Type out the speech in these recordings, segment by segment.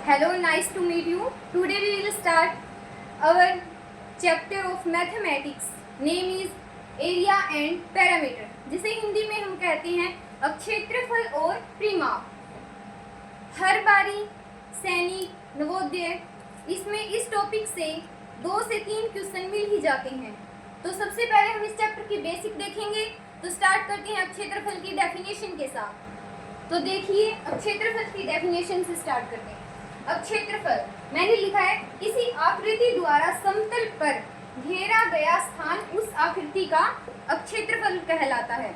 Hello, nice to meet you. Today we will start our chapter of mathematics. Name is area and parameter. जिसे हिंदी में हम कहते हैं क्षेत्रफल और परिमाप। हर बारी सैनिक, नवोदय इसमें इस टॉपिक से 2 से 3 क्वेश्चन मिल ही जाते हैं। तो सबसे पहले हम इस चैप्टर की बेसिक देखेंगे। तो स्टार्ट करते हैं क्षेत्रफल की डेफिनेशन के साथ। तो देखिए, क्षेत्रफल की डेफिनेशन से स्टार्ट करते हैं। क्षेत्रफल मैंने लिखा है किसी आकृति द्वारा समतल पर घेरा गया स्थान उस आकृति का क्षेत्रफल कहलाता है।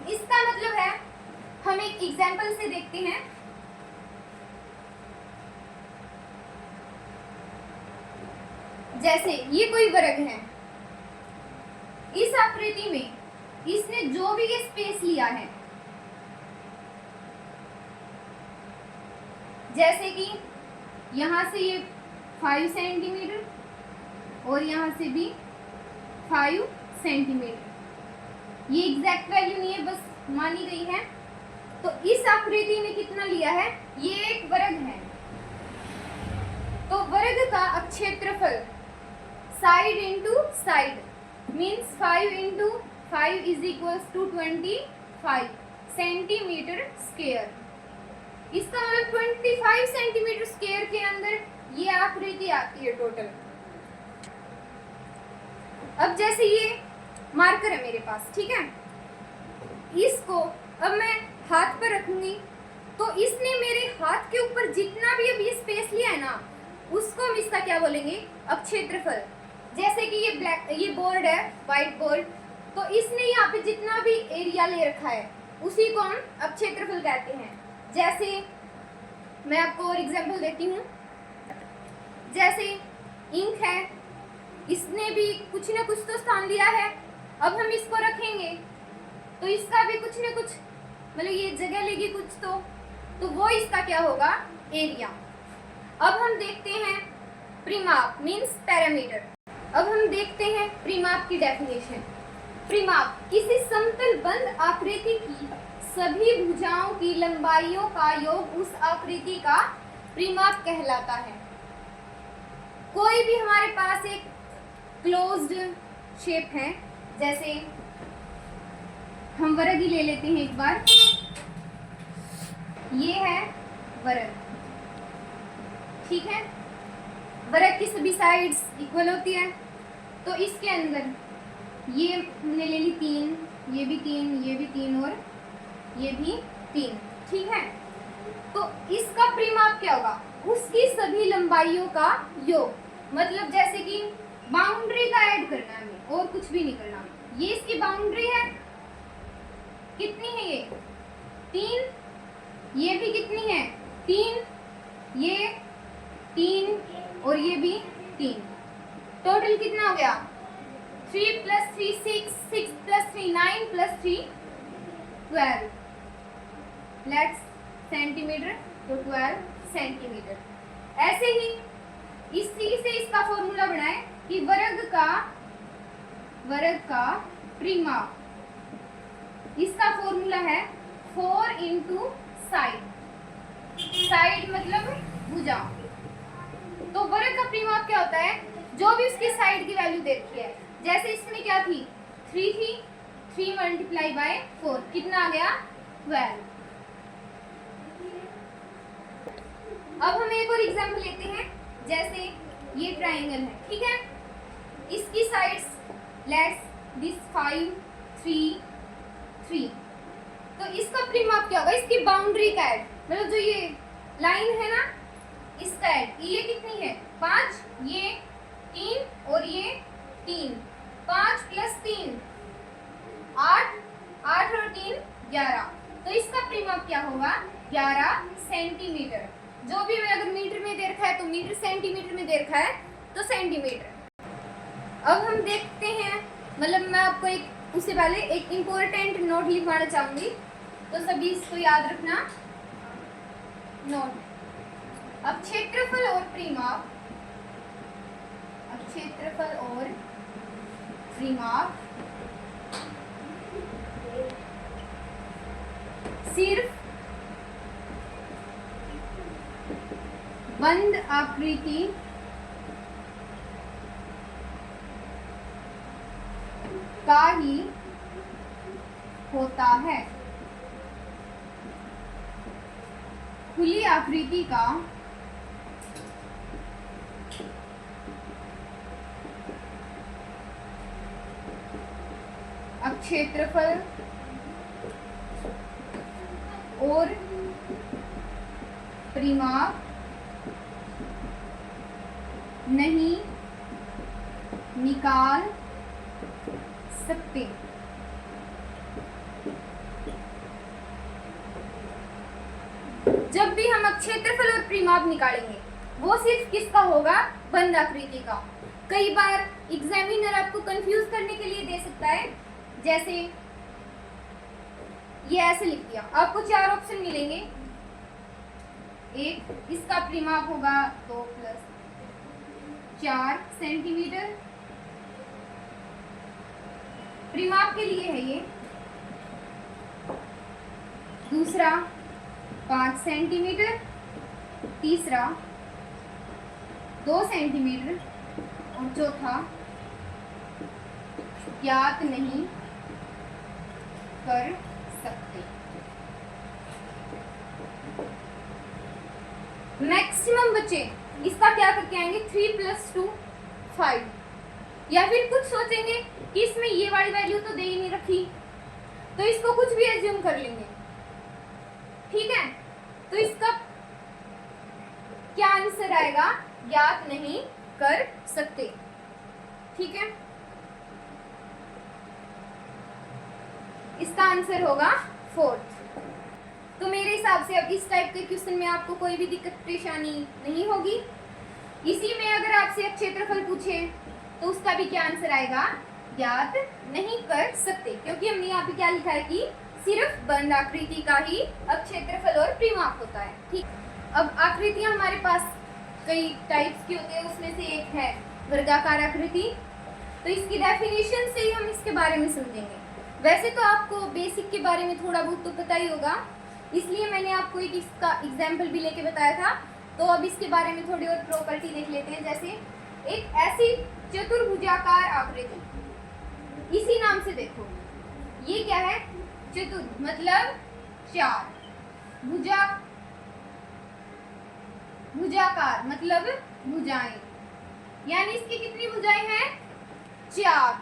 इसका मतलब है, हम एक एग्जाम्पल से देखते हैं। जैसे ये कोई वर्ग है, इस आकृति में इसने जो भी ये स्पेस लिया है, जैसे कि यहाँ से ये 5 सेंटीमीटर और यहाँ से भी 5 सेंटीमीटर, ये एग्जैक्ट वैल्यू नहीं है, बस मानी गई है। तो इस आकृति ने कितना लिया है, ये एक वर्ग है। तो वर्ग का क्षेत्रफल side into side means 5 into 5 is equals to 25 centimetre square. इसका मतलब 25 सेंटीमीटर स्क्वायर के अंदर ये आकृति आती है टोटल। अब जैसे ये मार्कर है मेरे पास, ठीक है, इसको अब मैं हाथ पर रखूंगी, तो इसने मेरे हाथ के ऊपर जितना भी अभी स्पेस लिया है ना, उसको हम इसका क्या बोलेंगे, क्षेत्रफल। जैसे कि ये बोर्ड है, व्हाइट बोर्ड, तो इसने यहाँ पे जितना भी एरिया ले रखा है उसी को हम क्षेत्रफल कहते हैं। जैसे मैं आपको और एग्जांपल देती हूँ। जैसे इंक है, इसने भी कुछ ना कुछ तो स्थान लिया है। अब हम इसको रखेंगे तो इसका भी कुछ ना कुछ मतलब ये जगह लेगी कुछ, तो वो इसका क्या होगा, एरिया। अब हम देखते हैं परिमाप मीन्स पैरामीटर। अब हम देखते हैं परिमाप की डेफिनेशन। परिमाप किसी समतल बंद आकृति की सभी भुजाओं की लंबाइयों का योग उस आकृति का परिमाप कहलाता है। कोई भी हमारे पास एक क्लोज्ड शेप है, जैसे हम वर्ग ही ले लेते हैं एक बार। ये है वर्ग, ठीक है। वर्ग की सभी साइड्स इक्वल होती है। तो इसके अंदर ये हमने ले ली 3, ये भी 3, ये भी 3 और ये भी 3, ठीक है। तो इसका परिमाप क्या होगा, उसकी सभी लंबाइयों का योग। मतलब जैसे कि बाउंड्री का ऐड करना है हमें, और कुछ भी नहीं करना। ये इसकी बाउंड्री है, कितनी है ये 3, ये भी कितनी है 3, ये 3 और ये भी 3। टोटल कितना हो गया, 3 + 3 6, 6 + 3 9 + 3 12 लेट्स सेंटीमीटर, तो 12 सेंटीमीटर। ऐसे ही इसी से इसका फॉर्मूला बनाए कि वर्ग का परिमाप, इसका फॉर्मूला है 4 × साइड। साइड मतलब भुजा। तो वर्ग का परिमाप क्या होता है, जो भी उसकी साइड की वैल्यू दे रखी है। जैसे इसमें क्या थी, 3 थी, 3 × 4 कितना आ गया, 12। अब हम एक और एग्जांपल लेते हैं। जैसे ये ट्रायंगल है, ठीक है, इसकी साइड्स लेट्स दिस 5 3 3। तो इसका परिमाप क्या होगा, इसकी बाउंड्री का ऐड, मतलब जो ये लाइन है ना, इसका ऐड। ये कितनी है 5, ये 3 और ये 3, 5 + 3 8, 8 और 3 11। तो इसका परिमाप क्या होगा, 11 सेंटीमीटर। जो भी मैं अगर मीटर में दे रखा है तो मीटर, सेंटीमीटर में दे रखा है तो सेंटीमीटर। अब हम देखते हैं, मतलब मैं आपको एक उससे पहले एक इम्पोर्टेंट नोट लिखवाना चाहूंगी, तो सभी इसको याद रखना। नोट, अब क्षेत्रफल और परिमाप, क्षेत्रफल और परिमाप सिर्फ बंद आकृति का ही होता है। खुली आकृति का क्षेत्रफल और परिमाप नहीं निकाल सकते। जब भी हम क्षेत्रफल और परिमाप निकालेंगे वो सिर्फ किसका होगा? बंद आकृति का। कई बार एग्जामिनर आपको कंफ्यूज करने के लिए दे सकता है, जैसे ये ऐसे लिख दिया, आपको 4 ऑप्शन मिलेंगे। एक, इसका परिमाप होगा 2 + 4 सेंटीमीटर, परिमाप के लिए है ये। दूसरा 5 सेंटीमीटर, तीसरा 2 सेंटीमीटर और चौथा ज्ञात नहीं कर सकते। मैक्सिमम बच्चे इसका क्या करके आएंगे? 3 + 2 5, या फिर कुछ सोचेंगे कि इसमें ये वाली वैल्यू तो दे ही नहीं रखी, तो इसको कुछ भी एज्यूम कर लेंगे। ठीक है, तो इसका क्या आंसर आएगा? ज्ञात नहीं कर सकते। ठीक है, इसका आंसर होगा 4th। तो मेरे हिसाब से अब इस टाइप के क्वेश्चन में आपको कोई भी दिक्कत परेशानी नहीं होगी। इसी में अगर आपसे क्षेत्रफल पूछे तो उसका भी क्या आंसर आएगा? ज्ञात नहीं कर सकते, क्योंकि हमने यहाँ पे क्या लिखा है कि सिर्फ बंद आकृति का ही क्षेत्रफल और परिमाप होता है। ठीक, अब आकृतियां हमारे पास कई टाइप्स की होती है, उसमें से एक है वर्गाकार आकृति। तो इसकी डेफिनेशन से ही हम इसके बारे में समझेंगे। वैसे तो आपको बेसिक के बारे में थोड़ा बहुत तो पता ही होगा, इसलिए मैंने आपको एक इसका एग्जाम्पल भी लेके बताया था। तो अब इसके बारे में थोड़ी और प्रॉपर्टी देख लेते हैं। जैसे एक ऐसी चतुर्भुजाकार आकृति, इसी नाम से देखो, ये क्या है? चतुर मतलब 4, भुजाकार मतलब भुजाएं, यानी इसकी कितनी भुजाएं हैं? 4।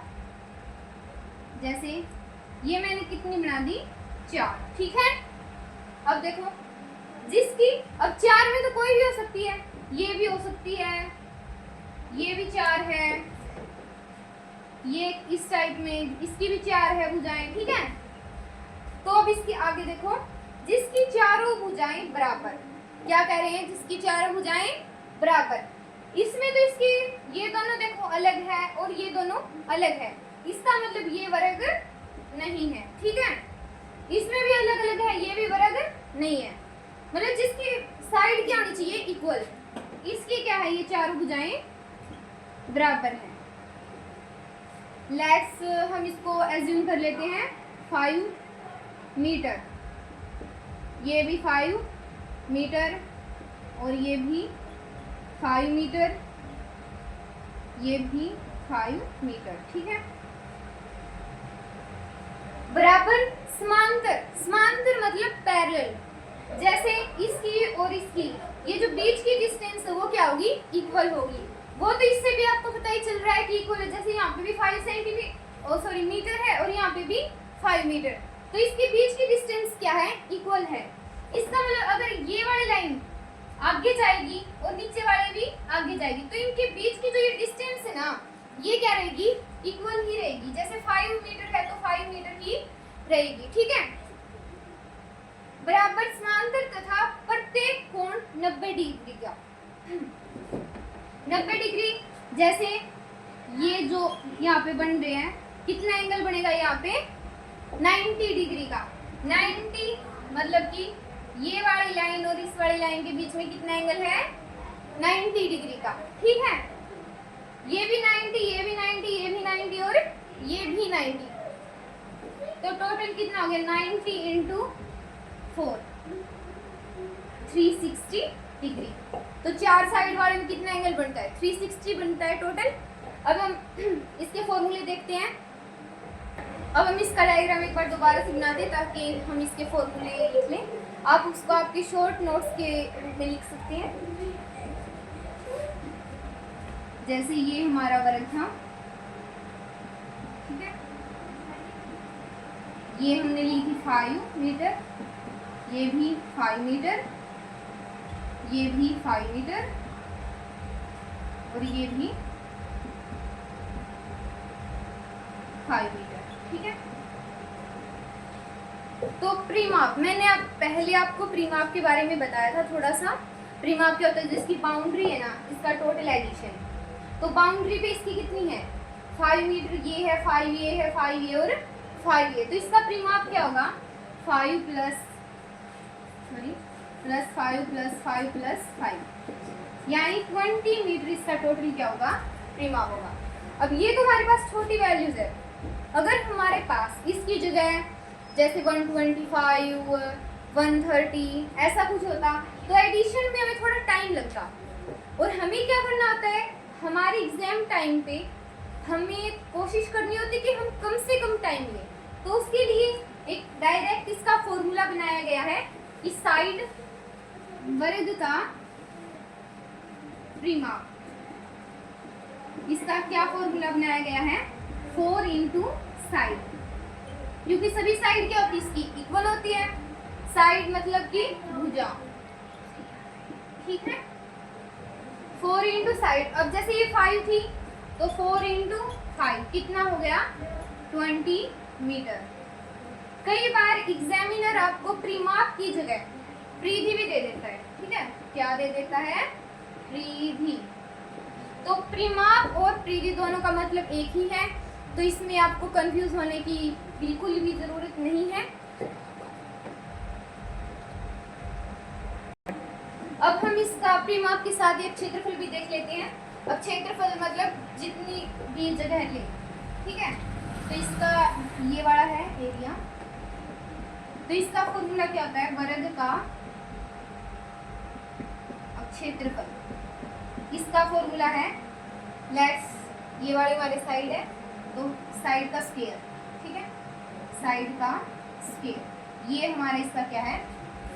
जैसे ये मैंने कितनी बना दी? 4। ठीक है, अब देखो जिसकी, अब 4 में तो कोई भी हो सकती है, ये भी हो सकती है, ये भी 4 है, ये इस टाइप में इसकी भी 4 है भुजाएं। ठीक है, तो अब इसके आगे देखो, जिसकी चारों भुजाएं बराबर, क्या कह रहे हैं? जिसकी चारों भुजाएं बराबर। इसमें तो इसकी ये दोनों देखो अलग है और ये दोनों अलग है, इसका मतलब ये वर्ग नहीं है। ठीक है, इसमें भी अलग अलग है, ये भी वर्ग नहीं है, मतलब जिसकी साइड क्या होनी चाहिए? इक्वल। इसकी क्या है? ये चारों भुजाएं बराबर है। लेट्स हम इसको एज्यूम कर लेते हैं 5 मीटर, ये भी 5 मीटर और ये भी 5 मीटर, ये भी 5 मीटर। ठीक है, बराबर समांतर, समांतर मतलब पैरेलल। जैसे इसकी और इसकी ये जो बीच की डिस्टेंस है वो क्या होगी? इक्वल होगी। वो तो इससे भी आपको पता ही चल रहा है कि इक्वल है। जैसे यहाँ पे भी 5 सेंटीमीटर मीटर है और यहाँ पे भी 5 मीटर, तो इसके बीच की डिस्टेंस क्या है? इक्वल है। इसका मतलब अगर ये वाली लाइन आगे जाएगी और नीचे वाली भी आगे जाएगी, तो इनके बीच की जो ये डिस्टेंस है ना, ये क्या रहेगी? इक्वल ही रहेगी। जैसे 5 मीटर है तो 5 मीटर ही रहेगी। ठीक है, बराबर समांतर तथा प्रत्येक कोण 90 डिग्री का। 90 डिग्री, जैसे ये जो यहाँ पे बन रहे हैं, कितना एंगल बनेगा यहाँ पे? 90 डिग्री का। 90 मतलब कि ये वाली लाइन और इस वाली लाइन के बीच में कितना एंगल है? 90 डिग्री का। ठीक है, ये भी 90, ये भी 90, ये भी 90 और ये भी 90, तो टोटल कितना हो गया? 90 × 4 360 डिग्री। तो 4 साइड वाले में कितना एंगल बनता है, 360 बनता है टोटल। अब हम इसके फॉर्मूले देखते हैं। अब हम इसका डायग्राम एक बार दोबारा से बना दें ताकि हम इसके फॉर्मूले लिख लें। आप उसको आपके शॉर्ट नोट्स के रूप में लिख सकते हैं। जैसे ये हमारा वर्ग था, ठीक है, ये हमने ली थी 5 मीटर, ये भी 5 मीटर, ये भी 5 मीटर और ये भी 5 मीटर, ठीक है। तो प्रीमाप, मैंने पहले आपको प्रीमाप के बारे में बताया था थोड़ा सा। प्रीमाप क्या होता है, जिसकी बाउंड्री है ना, इसका टोटल एडिशन। तो बाउंड्री पे इसकी कितनी है, 5 मीटर, ये है 5, ये है 5, ये और 5 ये। तो इसका प्रीमाप क्या होगा, 5 प्लस 5 प्लस 5 प्लस 5, यानी 20 मीटर इसका टोटल क्या होगा, प्रीमाप होगा। अब ये तो हमारे पास छोटी वैल्यूज है। अगर हमारे पास इसकी जगह जैसे 125, 130 ऐसा कुछ होता तो एडिशन में हमें थोड़ा टाइम लगता। और हमें क्या करना होता है, हमारी एग्जाम टाइम पे हमें कोशिश करनी होती है कि हम कम से कम टाइम लें। तो उसके लिए एक डायरेक्ट इसका फॉर्मूला बनाया गया है कि साइड वर्ग का प्रीमाप, इसका क्या फॉर्मूला बनाया गया है, 4 इंटू साइड, क्योंकि सभी साइड क्या होती है, इसकी इक्वल होती है। साइड मतलब कि भुजा, ठीक है। 4 इंटू साइड। अब जैसे ये 5 थी तो 4 इंटू 5 कितना हो गया, 20 मीटर। कई बार एग्जामिनर आपको प्रीमाप की जगह परिधि भी दे देता है, ठीक है। क्या दे देता है, परिधि। तो प्रीमाप और परिधि दोनों का मतलब एक ही है, तो इसमें आपको कंफ्यूज होने की बिल्कुल भी जरूरत नहीं है। अब हम इसका प्रीमाप के साथ एक क्षेत्रफल भी देख लेते हैं। अब क्षेत्रफल मतलब जितनी भी जगह ले, ठीक है। तो इसका ये वाला है एरिया, तो इसका फॉर्मूला क्या होता है, वर्ग का क्षेत्रफल। इसका फॉर्मूला है, लेट्स ये वाले हमारे साइड है तो साइड का स्क्वायर, ठीक है, साइड का स्क्वायर। ये हमारा इसका क्या है,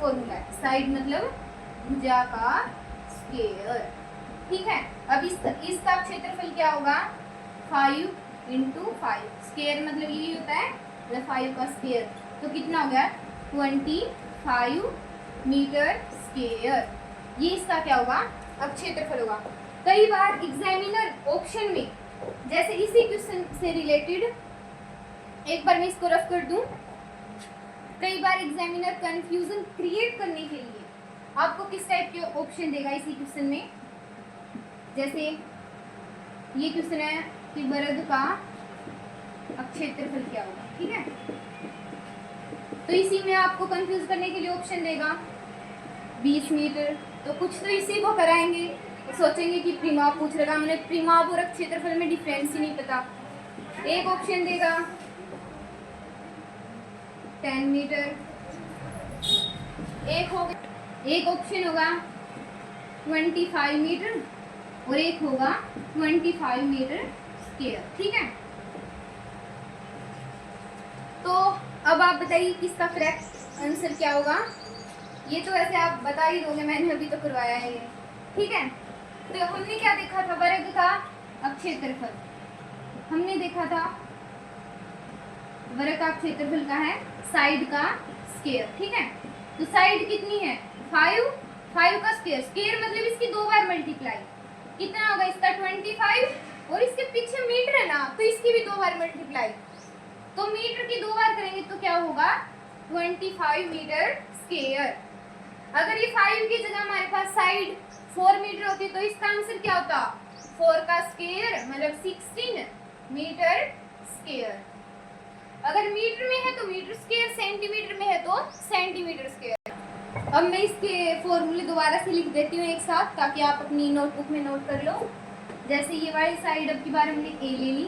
फॉर्मूला है। साइड मतलब भुजा का स्क्वायर, ठीक है। अब इसका क्षेत्रफल क्या होगा, 5 इंटू 5, स्क्वायर मतलब यही होता है, मतलब 5 का स्क्वायर। तो कितना हो गया, 25 मीटर स्क्वायर। ये इसका क्या होगा, अब क्षेत्रफल होगा। कई बार एग्जामिनर ऑप्शन में, जैसे इसी क्वेश्चन से रिलेटेड एक बार मैं इसको रफ कर दूं, कई बार एग्जामिनर कंफ्यूजन क्रिएट करने के लिए आपको किस टाइप के ऑप्शन देगा इसी क्वेश्चन में। जैसे ये क्वेश्चन है कि वर्ग का अब क्षेत्रफल क्या होगा, ठीक है। तो इसी में आपको कंफ्यूज करने के लिए ऑप्शन देगा 20 मीटर। तो कुछ तो इसी को कराएंगे, सोचेंगे कि प्रीमाप पूछ रहा, मैंने प्रीमाप और क्षेत्रफल में डिफरेंस ही नहीं पता। एक ऑप्शन देगा 10 मीटर, एक ऑप्शन होगा 25 मीटर और एक होगा 25 मीटर स्क्वायर, ठीक है। तो अब आप बताइए किसका करेक्ट आंसर क्या होगा। ये तो वैसे आप बता ही दोगे, मैंने अभी तो करवाया है ये, ठीक है। तो हमने क्या देखा था, वर्ग का अब क्षेत्रफल हमने देखा था, वर्ग का क्षेत्रफल का है साइड का स्क्वायर, ठीक है। तो साइड कितनी है, 5 का स्क्वायर, स्क्वायर मतलब इसकी 2 बार मल्टीप्लाई, कितना होगा इसका 25, और इसके पीछे मीटर है ना, तो इसकी भी 2 बार मल्टीप्लाई। तो मीटर की 2 बार करेंगे तो क्या होगा, 25 मीटर स्क्वायर। अगर ये 5 की जगह हमारे पास साइड 4 मीटर होती तो इसका आंसर क्या होता, 4 का स्क्वायर मतलब 16 मीटर स्क्वायर। अगर मीटर में है तो मीटर स्क्वायर, सेंटीमीटर में है तो सेंटीमीटर स्क्वायर। अब मैं इसके फॉर्मूले दोबारा से लिख देती हूँ एक साथ, ताकि आप अपनी नोटबुक में नोट कर लो। जैसे ये वाली साइड अब की बार हमने ए ले ली,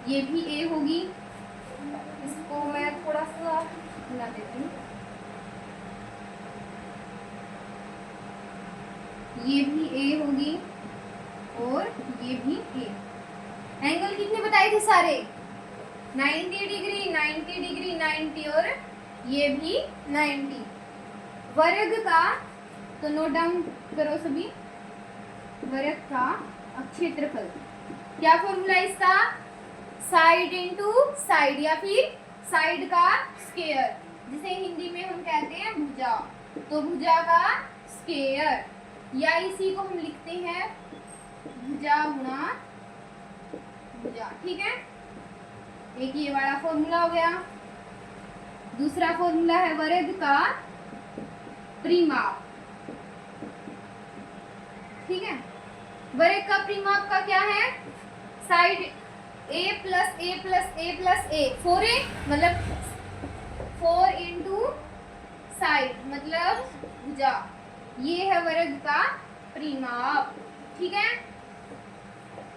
ये भी ए होगी, इसको मैं थोड़ा सा हिला देती हूँ। ये भी ए होगी और ये भी ए। एंगल कितने बताए थे सारे? 90 डिग्री, 90 डिग्री, 90 और ये भी 90। वर्ग का, तो नोट डाउन करो सभी, वर्ग का क्षेत्रफल क्या फॉर्मूला इसका? साइड इनटू साइड या फिर साइड का स्क्वायर, जिसे हिंदी में हम कहते हैं भुजा। तो भुजा का स्क्वायर, या इसी को हम लिखते हैं भुजा गुणा भुजा। ठीक है, एक ये वाला फॉर्मूला हो गया। दूसरा फॉर्मूला है वर्ग का परिमाप। ठीक है, वर्ग का परिमाप का क्या है? Side a plus A plus A plus A, 4a मतलब 4 इंटू साइड मतलब भुजा, ये है वर्ग का परिमाप। ठीक है,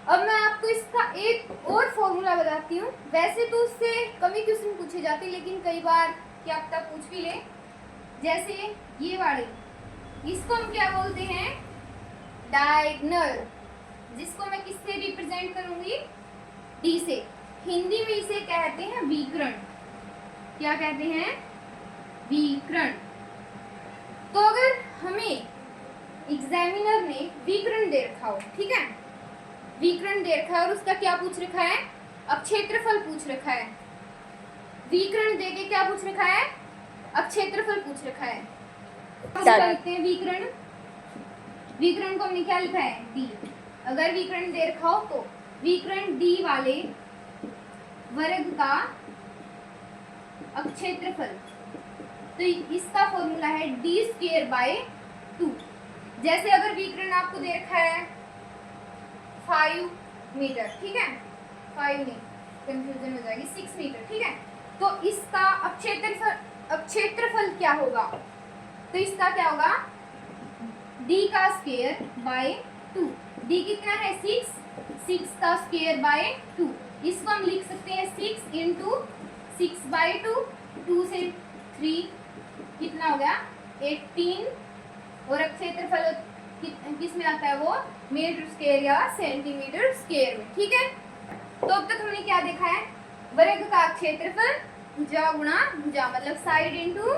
अब मैं आपको इसका एक और फॉर्मूला बताती हूँ। वैसे तो उससे कमी क्वेश्चन पूछे जाते, लेकिन कई बार क्या पता पूछ भी ले। जैसे ये वाले, इसको हम क्या बोलते हैं? डायगोनल, जिसको मैं किससे रिप्रेजेंट करूंगी? डी से। हिंदी में इसे कहते हैं विकर्ण। क्या कहते हैं? विकर्ण। तो अगर हमें एग्जामिनर ने विकर्ण दे रखा हो, ठीक है, विकर्ण दे रखा है और उसका क्या पूछ रखा है? अब क्षेत्रफल पूछ रखा है। विकर्ण देके क्या पूछ रखा है? अब क्षेत्रफल पूछ रखा है। लिखते हैं विकर्ण, विकर्ण को हमने क्या लिखा है? डी। अगर विकर्ण दे रखा हो तो विकर्ण डी वाले वर्ग का क्षेत्रफल, तो इसका फॉर्मूला है डी स्क्वायर बाय 2। जैसे अगर विकर्ण आपको दे रखा है 5 मीटर, ठीक है, 5 नहीं, कंफ्यूजन हो जाएगी, 6 मीटर, ठीक है, तो इसका अब क्षेत्रफल क्या होगा? तो इसका क्या होगा? d का स्क्वायर बाय 2। d कितना है? 6, 6 का स्क्वायर बाय 2। इसको हम लिख सकते हैं 6 इंटू 6 बाय 2, 2 से 3 कितना हो गया? 18। और अब क्षेत्रफल किस में आता है? वो मीटर स्क्वायर या सेंटीमीटर स्क्वायर में। ठीक है, तो अब तक हमने क्या देखा है? वर्ग का क्षेत्रफल भुजा गुणा भुजा, मतलब साइड इनटू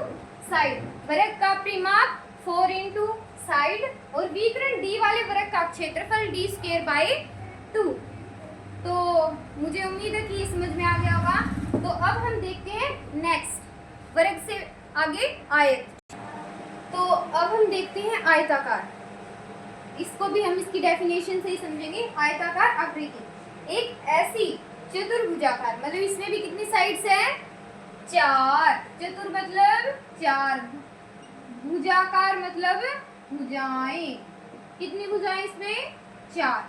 साइड। वर्ग का परिमाप 4 इंटू साइड, और विकर्ण डी वाले वर्ग का क्षेत्रफल डी स्क्वायर बाय 2। तो मुझे उम्मीद है कि ये समझ में आ गया होगा। तो अब हम देखते हैं नेक्स्ट, वर्ग से आगे आयत। तो अब हम देखते हैं आयताकार। इसको भी हम इसकी डेफिनेशन से ही समझेंगे। आयताकार आकृति एक ऐसी चतुर्भुजाकार, मतलब इसमें भी कितनी साइड्स हैं? 4। चतुर मतलब 4, भुजाकार मतलब भुजाएं। कितनी भुजाएं इसमें? 4।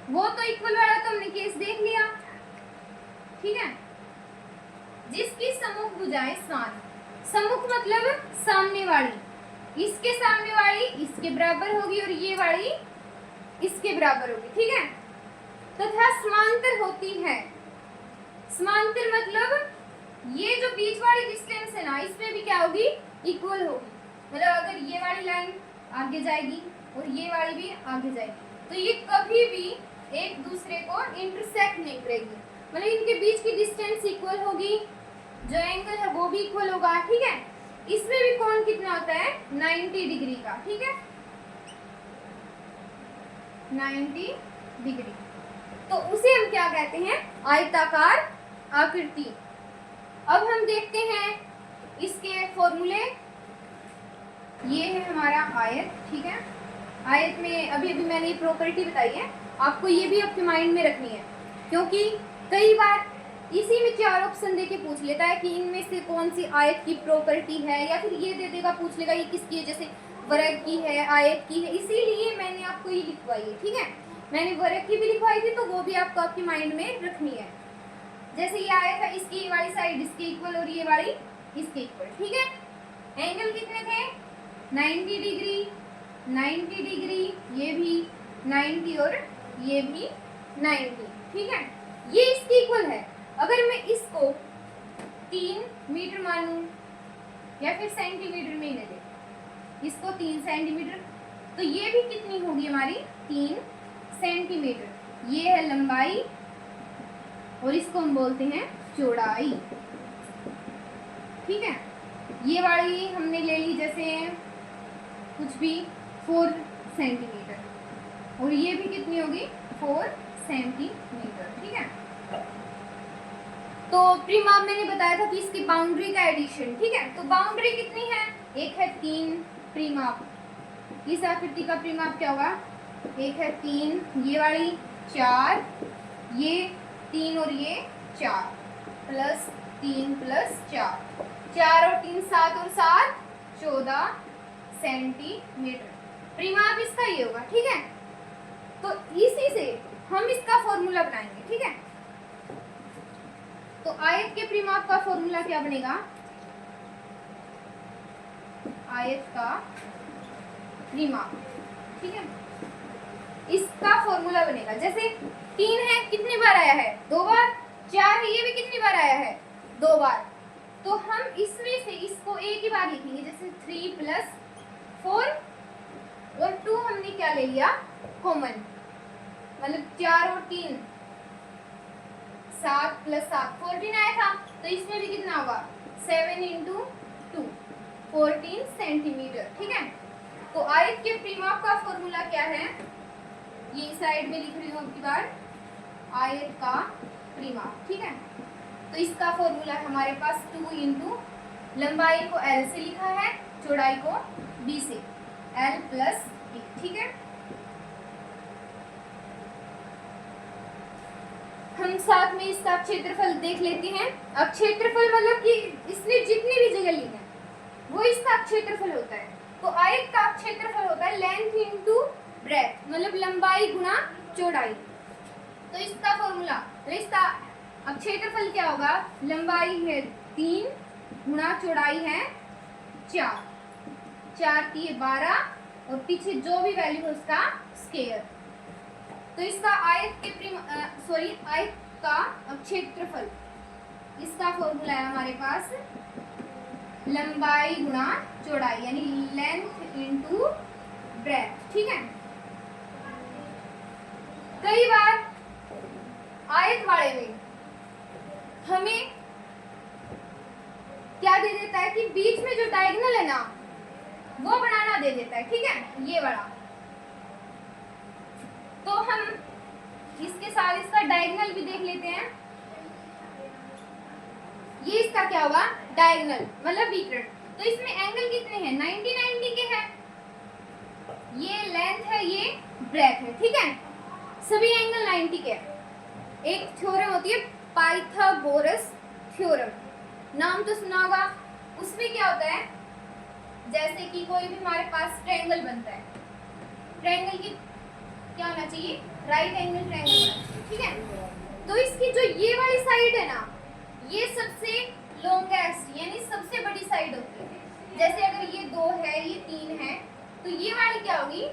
वो तो इक्वल वाला तो हमने केस देख लिया, ठीक है, जिसकी सम्मुख भुजाएं समान। सम्मुख मतलब सामने वाली, इसके सामने वाली इसके बराबर होगी और ये वाली इसके बराबर होगी, ठीक है, तथा समांतर होती है। समांतर मतलब ये जो बीच वाली डिस्टेंस है ना, इसमें भी क्या होगी? इक्वल होगी। मतलब अगर ये वाली लाइन आगे जाएगी और ये वाली भी आगे जाएगी, तो ये कभी भी एक दूसरे को इंटरसेक्ट नहीं करेगी, मतलब इनके बीच की डिस्टेंस इक्वल होगी, जो एंगल है वो भी इक्वल होगा, ठीक है। इसमें भी कोण कितना होता है? 90 डिग्री का, ठीक है, 90 डिग्री। तो उसे हम क्या कहते हैं? आयताकार आकृति। अब हम देखते हैं इसके फॉर्मूले। ये है हमारा आयत, ठीक है। आयत में अभी मैंने ये प्रॉपर्टी बताई है, आपको ये भी आपके माइंड में रखनी है, क्योंकि कई बार इसी में 4 ऑप्शन देके पूछ लेता है कि इनमें से कौन सी आयत की प्रॉपर्टी है, या फिर ये दे देगा, पूछ लेगा ये किसकी है, जैसे वर्ग की है, आयत की है। इसीलिए मैंने आपको ये लिखवाई है, ठीक है। मैंने वर्ग की भी लिखवाई थी, तो वो भी आपको आपके माइंड में रखनी है। जैसे ये आयत है, इसकी वाली साइड इसके इक्वल और ये वाली इसके इक्वल, ठीक है। एंगल कितने थे? 90 डिग्री, 90 डिग्री, ये भी 90 और ये भी 90, ठीक है। ये इसके इक्वल है। अगर मैं इसको 3 मीटर मानूं या फिर सेंटीमीटर में ले ले, इसको 3 सेंटीमीटर तो ये भी कितनी होगी हमारी 3 सेंटीमीटर। ये है लंबाई और इसको हम बोलते हैं चौड़ाई। ठीक है, ये वाली हमने ले ली जैसे कुछ भी 4 सेंटीमीटर और ये भी कितनी होगी 4 सेंटीमीटर। ठीक है, तो परिमाप मैंने बताया था कि इसकी बाउंड्री का एडिशन। ठीक है, तो बाउंड्री कितनी है, एक है 3 परिमाप, इस आकृति का परिमाप क्या होगा, एक है 3, ये वाली 4, ये 3 और ये 4 प्लस 3 प्लस 4, 4 और 3 7 और 7 14 सेंटीमीटर। परिमाप इसका ये होगा। ठीक है, तो इसी से हम इसका फॉर्मूला बनाएंगे। ठीक है, तो आयत के परिमाप का फॉर्मूला क्या बनेगा, आयत का परिमाप। ठीक है, इसका फॉर्मूला बनेगा जैसे 3 है, कितनी बार आया है 2 बार, 4 है, ये भी कितनी बार आया है 2 बार, तो हम इसमें से इसको एक ही बार लिखेंगे जैसे 3 प्लस 4 और 2 हमने क्या ले लिया कॉमन, मतलब 4 और 3 7 प्लस 7 14 आया था, तो इसमें भी कितना होगा 7 इंटू 2 14 सेंटीमीटर। ठीक है, तो आयत के परिमाप का फॉर्मूला क्या है, ये साइड में लिख रही हूँ आपकी बार, आयत का परिमाप। ठीक है, तो इसका फॉर्मूला है हमारे पास 2 इंटू लंबाई को L से लिखा है, चौड़ाई को B से, L प्लस B। ठीक है, हम साथ में इसका क्षेत्रफल देख लेते हैं। अब क्षेत्रफल मतलब कि इसने जितनी भी जगह ली है वो इसका क्षेत्रफल होता है। तो आयत का क्षेत्रफल होता है लेंथ इंटू ब्रेथ, मतलब लंबाई गुणा चौड़ाई। तो इसका फॉर्मूला, इसका अब क्षेत्रफल क्या होगा, लंबाई है 3 गुणा चौड़ाई है 4, 4 की 12 और पीछे जो भी वैल्यू है उसका स्क्वायर। तो इसका आयत के आयत का क्षेत्रफल, इसका फॉर्मूला है हमारे पास लंबाई गुणा चौड़ाई यानी लेंथ इनटू ब्रेथ। ठीक है, कई बार आयत वाले में हमें क्या दे देता है कि बीच में जो डायगोनल है ना वो बनाना दे देता है। ठीक है, ये वाला, तो हम इसके साथ इसका डायगोनल भी देख लेते हैं। ये इसका क्या होगा डायगोनल मतलब विकर्ण। तो इसमें एंगल कितने हैं 90 90 के हैं, ये लेंथ है ये ब्रेथ है। ठीक है, सभी एंगल 90 के हैं। एक थ्योरम होती है पाइथागोरस थ्योरम, नाम तो सुना होगा। उसमें क्या होता है, जैसे कि कोई भी हमारे पास ट्रायंगल बनता है, ट्रायंगल की क्या होना चाहिए राइट एंगल ट्रायंगल होना चाहिए। ठीक है, तो इसकी जो ये वाली साइड है ना ये सबसे लॉन्गेस्ट यानी सबसे बड़ी साइड होती है। जैसे अगर ये 2 है ये 3 है तो ये वाली क्या होगी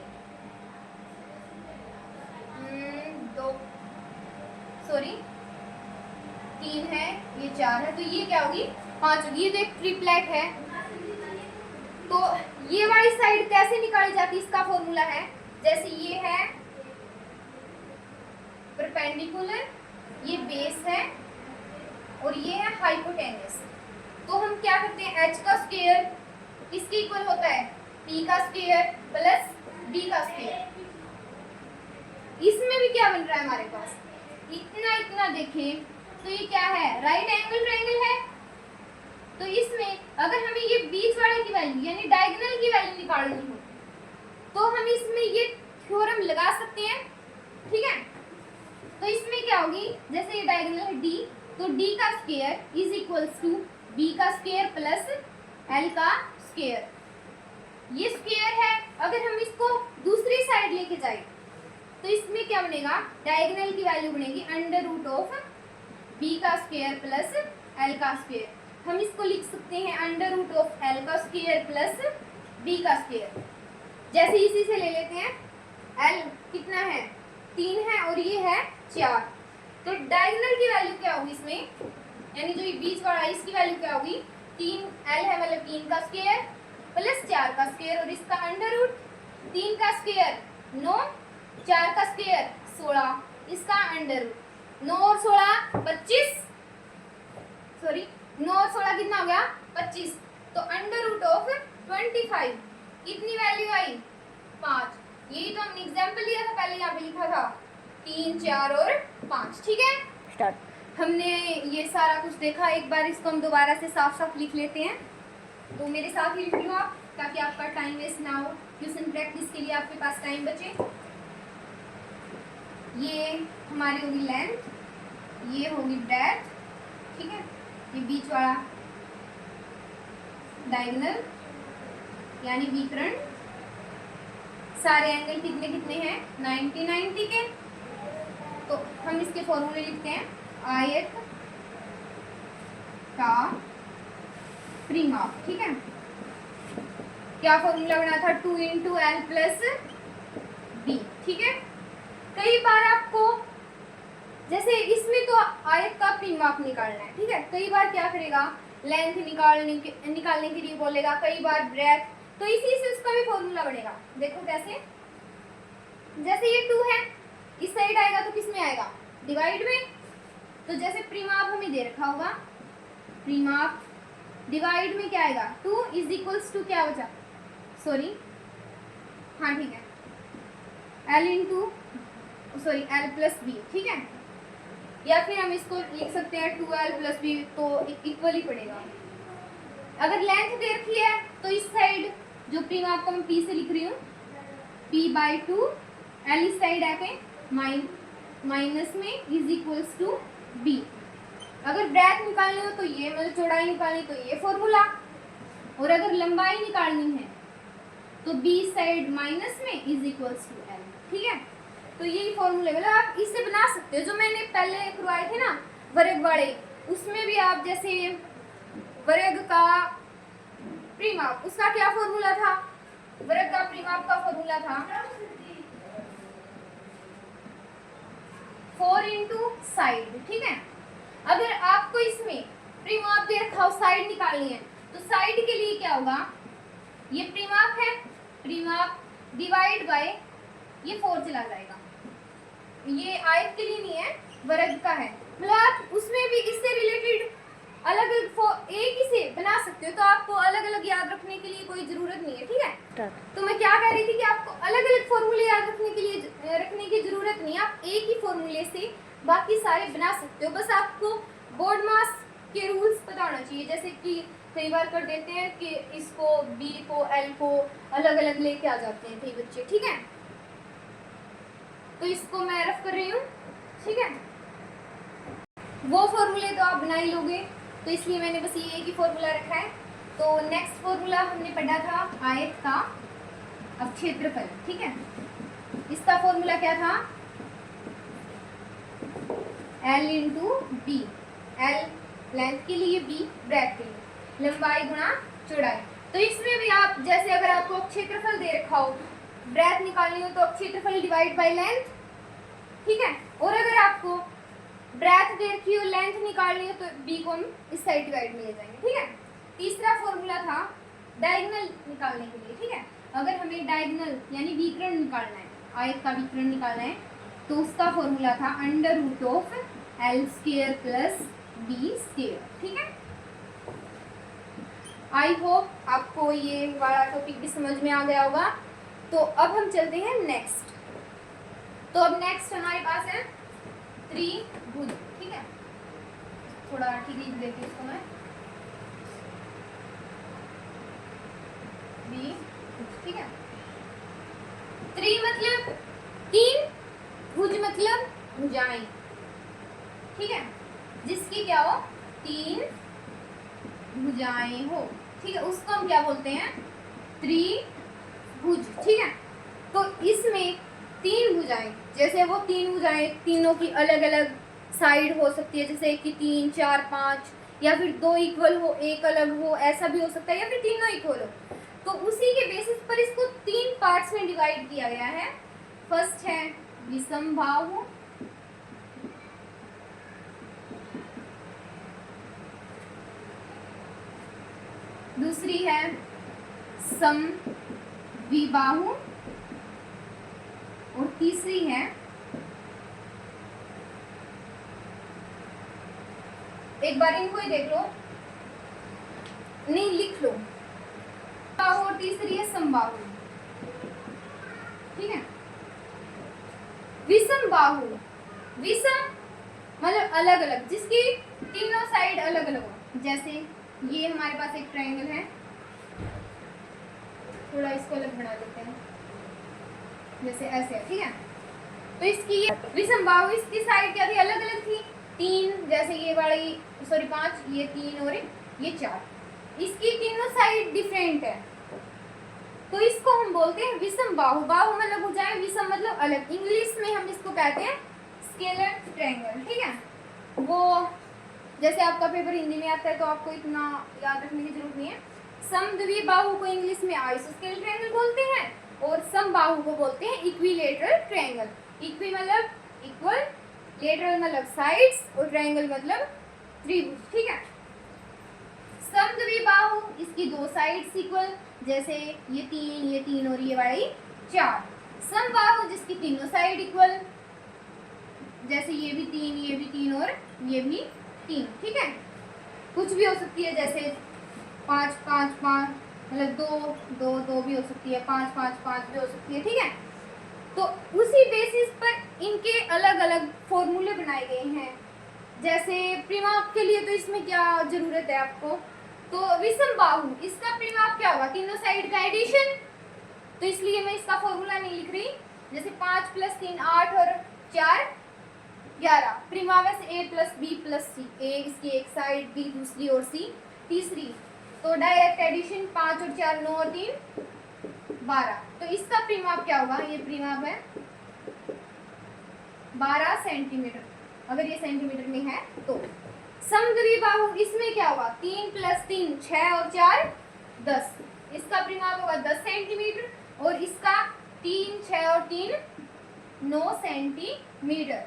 3 है ये 4 है तो ये क्या होगी 5 होगी। ये तो एक ट्रिपलेट है। तो ये वाली साइड कैसे निकाली जाती है, इसका फॉर्मूला है जैसे ये है परपेंडिकुलर, ये बेस है और ये है हाइपोटेनस। तो हम क्या करते हैं h का स्क्वायर किसके इक्वल होता है p का स्क्वायर प्लस b का स्क्वायर। इसमें भी क्या बन रहा है हमारे पास इतना इतना देखें तो ये क्या है राइट एंगल ट्रायंगल है। तो इसमें अगर हमें ये बीच वाले की वैल्यू यानी डायगोनल की वैल्यू निकालनी हो तो हम इसमें ये थ्योरम लगा सकते हैं। ठीक है, तो इसमें क्या होगी जैसे ये डायगोनल है d तो d का square is equals to b का स्क्वायर प्लस l का स्क्वायर। ये स्क्वायर है, अगर हम इसको दूसरी साइड लेके जाए तो इसमें क्या बनेगा डायगोनल की वैल्यू बनेगी अंडर रूट ऑफ b का स्क्वायर प्लस l का स्क्वायर। हम इसको लिख सकते हैं अंडर रूट ऑफ l का स्क्वायर प्लस b का स्क्वायर। जैसे इसी से ले लेते हैं l कितना है 3 है और ये है 4 तो डायगोनल की वैल्यू क्या होगी इसमें यानी जो ये बीच वाला है इसकी वैल्यू क्या होगी 3 l है मतलब 3 का स्क्वायर प्लस 4 का स्क्वायर और इसका अंडर रूट 3 का स्क्वायर 9, 4 का स्क्वायर 16, इसका अंडर रूट 9 और 16 25, सॉरी 9 और 16 कितना हो गया 25, तो अंडर रूट ऑफ 25 कितनी वैल्यू आई 5। यही तो हमने एग्जाम्पल लिया था पहले, यहाँ पे लिखा था 3, 4 और 5। ठीक है, स्टार्ट। हमने ये सारा कुछ देखा, एक बार इसको हम दोबारा से साफ साफ लिख लेते हैं। तो मेरे साथ ही लिख लो आप, ताकि आपका टाइम वेस्ट ना हो, ट्यूशन प्रैक्टिस के लिए आपके पास टाइम बचे। ये हमारी होगी लेंथ, ये होगी ब्रेथ, ठीक है, ये बीच वाला डायगोनल यानी विकर्ण। सारे एंगल कितने कितने हैं 90 90 के। तो हम इसके फॉर्मूले लिखते हैं, आयत का परिमाप, ठीक है। क्या फॉर्मूला बना था 2 × L + B, ठीक है। कई बार आपको जैसे इसमें तो आयत का परिमाप निकालना है, ठीक है। कई बार क्या करेगा लेंथ निकालने के लिए बोलेगा, कई बार ब्रेथ, तो इसी से उसका भी फॉर्मूला बनेगा। देखो कैसे, जैसे ये 2 है, इस साइड आएगा तो किस में आएगा डिवाइड में। तो जैसे परिमाप हमें दे रखा होगा, परिमाप डिवाइड में क्या आएगा 2 = क्या बचा, सॉरी हाँ ठीक है, L + B, ठीक है। या फिर हम इसको लिख सकते हैं 2L + B, तो इक्वल ही पड़ेगा। अगर लेंथ दे रखी है तो इस साइड जो परिमाप को मैं P से लिख रही हूँ, P/2, L इस साइड आके माइनस में = B। अगर ब्रेथ निकालनी हो तो ये, मतलब चौड़ाई निकालनी तो ये फॉर्मूला, और अगर लंबाई निकालनी है तो B साइड माइनस में = L, ठीक है। तो यही फॉर्मूले, मतलब आप इससे बना सकते हो। जो मैंने पहले करवाए थे ना वर्ग वाले, उसमें भी आप जैसे वर्ग का परिमाप, उसका क्या फॉर्मूला था, वर्ग का परिमाप का फॉर्मूला था 4 × साइड, ठीक है। अगर आपको इसमें परिमाप दे रखा हो, साइड निकालनी है, तो साइड के लिए क्या होगा, ये परिमाप है, परिमाप डिवाइड बाय ये 4 चला जाएगा। ये आयत के लिए नहीं है, वर्ग का है। मतलब आप उसमें भी इससे रिलेटेड अलग अलग एक ही से बना सकते हो, तो आपको अलग अलग याद रखने के लिए कोई जरूरत नहीं है, ठीक है। तो मैं क्या कह रही थी कि आपको अलग अलग फॉर्मूले याद रखने की जरूरत नहीं है, आप एक ही फॉर्मूले से बाकी सारे बना सकते हो। बस आपको बोर्ड मास के रूल्स पता होना चाहिए। जैसे कि कई बार कर देते हैं कि इसको B को L को अलग अलग लेके आ जाते हैं कई बच्चे, ठीक है। तो इसको मैं रफ कर रही हूँ, ठीक है। वो फॉर्मूले तो आप बना ही लोगे, तो इसलिए मैंने बस ये एक ही फॉर्मूला रखा है। तो नेक्स्ट फॉर्मूला हमने पढ़ा था आयत का अब क्षेत्रफल, ठीक है। इसका फॉर्मूला क्या था, L × B, L लेंथ के लिए, B ब्रेथ के लिए, लंबाई गुणा चौड़ाई। तो इसमें भी आप जैसे अगर आपको क्षेत्रफल दे रखा हो, ब्रेथ निकालनी हो तो क्षेत्रफल डिवाइड बाय लेंथ, ठीक है। और अगर आपको ब्रेथ दे रखी हो, लेंथ निकालनी हो, तो B को हम इस साइड डिवाइड में ले जाएंगे, ठीक है। तीसरा फॉर्मूला था डायगोनल निकालने के लिए, ठीक है। अगर हमें डायगोनल यानी विकर्ण निकालना है, आयत का विकर्ण निकालना है, तो उसका फॉर्मूला था √L² + B², ठीक है। आई होप आपको ये वाला टॉपिक भी समझ में आ गया होगा। तो अब हम चलते हैं नेक्स्ट। तो अब नेक्स्ट हमारे पास है त्रिभुज, ठीक है। थोड़ा ठीक लिख देती हूँ इसको मैं, ठीक है। त्रि मतलब 3, भुज मतलब भुजाएं, ठीक है, जिसकी क्या हो 3 भुजाएं हो, ठीक है, उसको हम क्या बोलते हैं त्रिभुज, ठीक है। तो इसमें 3 भुजाएं, जैसे वो 3 भुजाएं तीनों की अलग अलग साइड हो सकती है, जैसे कि 3, 4, 5, या फिर 2 इक्वल हो, एक अलग हो, ऐसा भी हो सकता है, या फिर तीनों इक्वल हो। तो उसी के बेसिस पर इसको 3 पार्ट्स में डिवाइड किया गया है। फर्स्ट है विषमबाहु, दूसरी है समविबाहु, तीसरी है, एक बार इनको ही देख लो, नहीं लिख लो, बाहु और तीसरी है समबाहु, ठीक है। विषम बाहु, विषम मतलब अलग अलग, जिसकी तीनों साइड अलग अलग हो। जैसे ये हमारे पास एक ट्रायंगल है, थोड़ा इसको अलग बना देते हैं, जैसे ऐसे, ठीक है। तो इसकी ये विषम बाहु, इसकी साइड क्या थी, अलग अलग थी, तीन, जैसे ये वाली, सॉरी 5, ये 3 और ये 4, इसकी तीनों साइड डिफरेंट है, तो इसको हम बोलते हैं विषम बाहु। बाहु मतलब भुजाएं, विषम मतलब अलग, इंग्लिश में हम इसको कहते हैं स्केलर ट्रायंगल, ठीक है। वो जैसे आपका पेपर हिंदी में आता है तो आपको इतना याद रखने की जरूरत नहीं है। समद्विबाहु को इंग्लिश में आइसोस्केल ट्रायंगल बोलते हैं, और समबाहु को बोलते हैं इक्विलेटरल ट्रायंगल। इक्वी मतलब इक्वल, लेटरल मतलब साइड्स, और ट्रायंगल मतलब त्रिभुज, ठीक है। समद्विबाहु, इसकी दो साइड्स इक्वल, जैसे ये 3 और ये वाली 4। समबाहु, जिसकी तीनों साइड इक्वल, जैसे ये भी 3 और ये भी 3, ठीक है। कुछ भी हो सकती है, जैसे 5 5 5, मतलब 2 2 2 भी हो सकती है, 5 5 5 भी हो सकती है, ठीक है। तो उसी बेसिस पर इनके अलग अलग फॉर्मूले बनाए गए हैं। जैसे परिमाप के लिए तो इसमें क्या जरूरत है आपको, तो विषम बाहु, इसका परिमाप क्या होगा, तीनों साइड का एडिशन, तो इसलिए मैं इसका फॉर्मूला नहीं लिख रही। जैसे 5 + 3 8 और 4 11, परिमाप है A + B + C, A इसकी एक साइड, B दूसरी और C तीसरी, तो डायरेक्ट एडिशन 5 और 4 9 और 3 12, तो इसका परिमाप क्या होगा, ये परिमाप है 12 सेंटीमीटर, अगर ये सेंटीमीटर में है तो। समद्विबाहु, इसमें क्या होगा, 3 + 3 6 और 4 10, इसका परिमाप होगा 10 सेंटीमीटर, और इसका 3 6 और 3 9 सेंटीमीटर।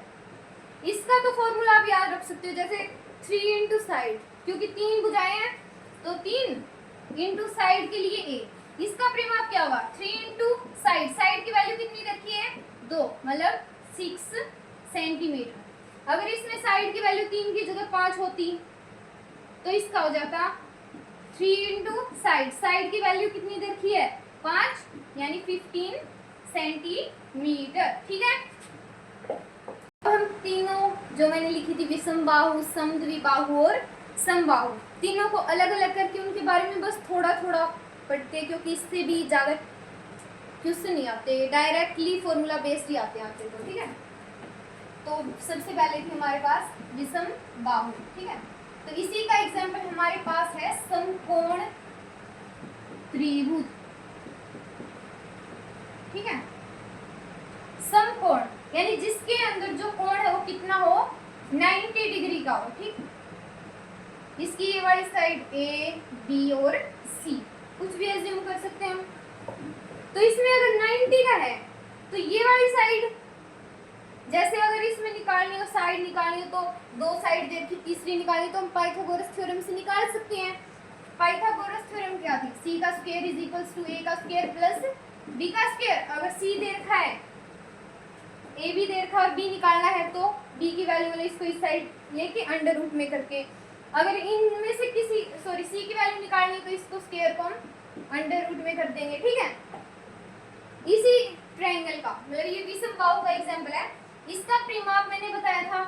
इसका तो फॉर्मूला आप याद रख सकते हो, जैसे 3 × साइड, क्योंकि 3 भुजाएं हैं तो 3 × साइड के लिए A, इसका परिमाप क्या होगा 3 × साइड, साइड की वैल्यू कितनी रखी है 2, मतलब 6 सेंटीमीटर। अगर इसमें साइड की वैल्यू 3 की जगह 5 होती तो इसका हो जाता 3 × साइड, साइड की वैल्यू कितनी दे रखी है 5, यानी 15 सेंटीमीटर, ठीक है। हम तीनों जो मैंने लिखी थी, विषम बाहु, समद्विबाहु और समबाहु, तीनों को अलग अलग करके उनके बारे में बस थोड़ा थोड़ा पढ़ते, क्योंकि इससे भी ज़्यादा क्वेश्चन नहीं आते, डायरेक्टली फॉर्मूला बेस्ड ही आते हैं तो, ठीक है। तो सबसे पहले थी हमारे पास विषम बाहु, ठीक है। तो इसी का एग्जाम्पल हमारे पास है समकोण त्रिभुज, ठीक है। समकोण यानी जिसके अंदर जो कोण है वो कितना हो 90 डिग्री का हो, ठीक। इसकी ये वाली साइड A, B और C, कुछ भी एज्यूम कर सकते हैं हम। तो इसमें अगर 90 का है तो ये वाली साइड, जैसे अगर इसमें निकालनी हो, साइड निकालनी हो, तो दो साइड दे रखी, तीसरी निकालनी तो हम पाइथागोरस थ्योरम से निकाल सकते हैं। पाइथागोरस थ्योरम क्या थी, C का स्क्वायर = A का स्क्वायर + B का स्क्वायर। अगर C दे रखा है, A भी दे रखा और B निकालना है, तो B की वैल्यू वाले इसको इस साइड लेके अंडर रूट में करके, अगर इनमें से किसी C की वैल्यू निकालनी है तो इसको स्क्वायर को हम अंडर रूट में कर देंगे, ठीक है। इसी ट्रायंगल का मतलब ये विषम बाहु का एग्जांपल है। इसका परिमाप मैंने बताया था,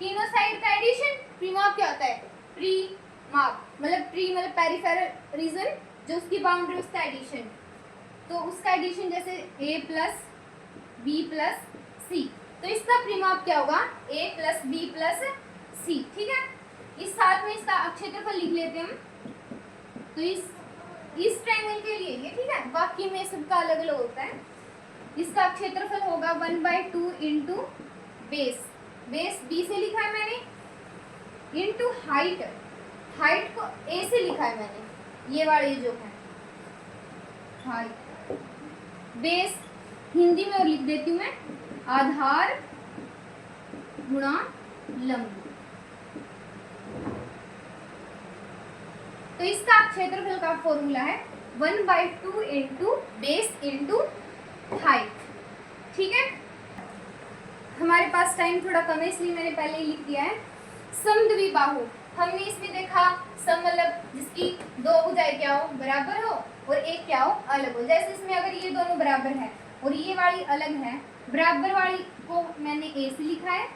तीनों साइड का एडिशन, परिमाप क्या होता है परिमाप, मतलब पेरिफेरल रीजन, जो उसकी बाउंड्री उसका एडिशन, तो उसका एडिशन जैसे A + B + C, तो इसका परिमाप क्या होगा A + B + C, ठीक है। इस साथ में इसका क्षेत्रफल लिख लेते हैं हम। तो इस ट्रायंगल के लिए ये, ठीक है, बाकी में सबका अलग अलग होता है। इसका क्षेत्रफल होगा 1/2 × बेस, बेस B से लिखा है मैंने, इंटू हाइट, हाइट को A से लिखा है मैंने, ये वाली जो है हाइट, बेस हिंदी में और लिख देती हूँ मैं, आधार गुणा लंब। तो इसका क्षेत्रफल का फॉर्मूला है 1/2 × बेस × हाइट, ठीक है, हमारे पास टाइम थोड़ा कम है इसलिए मैंने पहले ही लिख दिया है। समद्विबाहु, हमने इसमें देखा सम मतलब जिसकी दो भुजाएं क्या हो, बराबर हो, और एक क्या हो, अलग हो। जैसे इसमें अगर ये दोनों बराबर है और ये वाली अलग है, बराबर वाली को मैंने ए से लिखा है